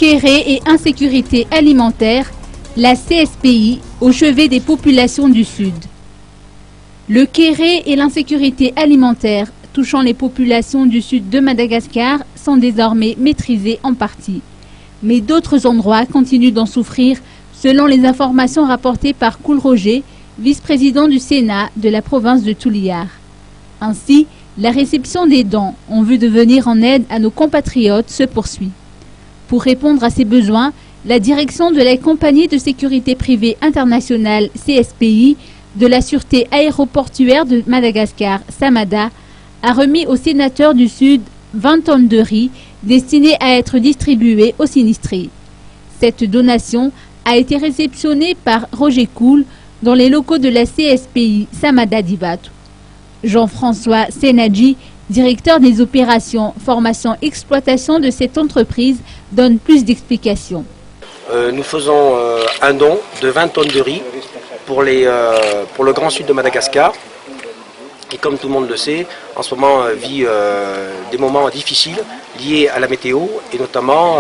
Kéré et insécurité alimentaire, la CSPI au chevet des populations du Sud. Le Kéré et l'insécurité alimentaire touchant les populations du sud de Madagascar sont désormais maîtrisés en partie. Mais d'autres endroits continuent d'en souffrir, selon les informations rapportées par Koul Roger, vice-président du Sénat de la province de Touliar. Ainsi, la réception des dons en vue de venir en aide à nos compatriotes se poursuit. Pour répondre à ces besoins, la direction de la compagnie de sécurité privée internationale CSPI de la sûreté aéroportuaire de Madagascar, Samada, a remis aux sénateurs du Sud 20 tonnes de riz destinées à être distribuées aux sinistrés. Cette donation a été réceptionnée par Roger Koul dans les locaux de la CSPI Samada Divatu. Jean-François Senadji, directeur des opérations formation-exploitation de cette entreprise, donne plus d'explications. Nous faisons un don de 20 tonnes de riz pour le Grand Sud de Madagascar. Et comme tout le monde le sait, en ce moment vit des moments difficiles liés à la météo et notamment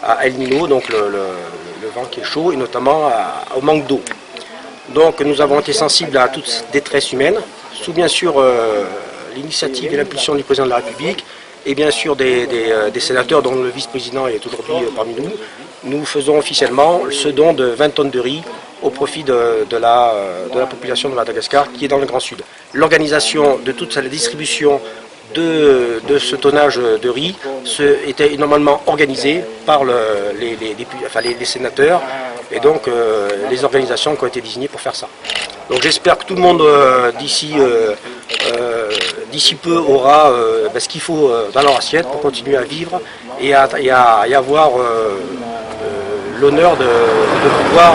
à El Niño, donc le vent qui est chaud, et notamment au manque d'eau. Donc nous avons été sensibles à toute cette détresse humaine, sous bien sûr l'initiative et l'impulsion du président de la République et bien sûr des sénateurs dont le vice-président est aujourd'hui parmi nous. Nous faisons officiellement ce don de 20 tonnes de riz au profit de la population de Madagascar qui est dans le Grand Sud. L'organisation de toute la distribution de ce tonnage de riz était normalement organisée par les sénateurs et donc les organisations qui ont été désignées pour faire ça. Donc j'espère que tout le monde d'ici peu aura ce qu'il faut dans leur assiette pour continuer à vivre et à avoir l'honneur de pouvoir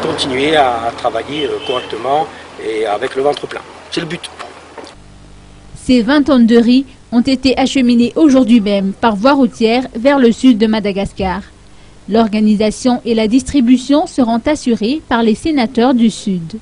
continuer à travailler correctement et avec le ventre plein. C'est le but. Ces 20 tonnes de riz ont été acheminées aujourd'hui même par voie routière vers le sud de Madagascar. L'organisation et la distribution seront assurées par les sénateurs du Sud.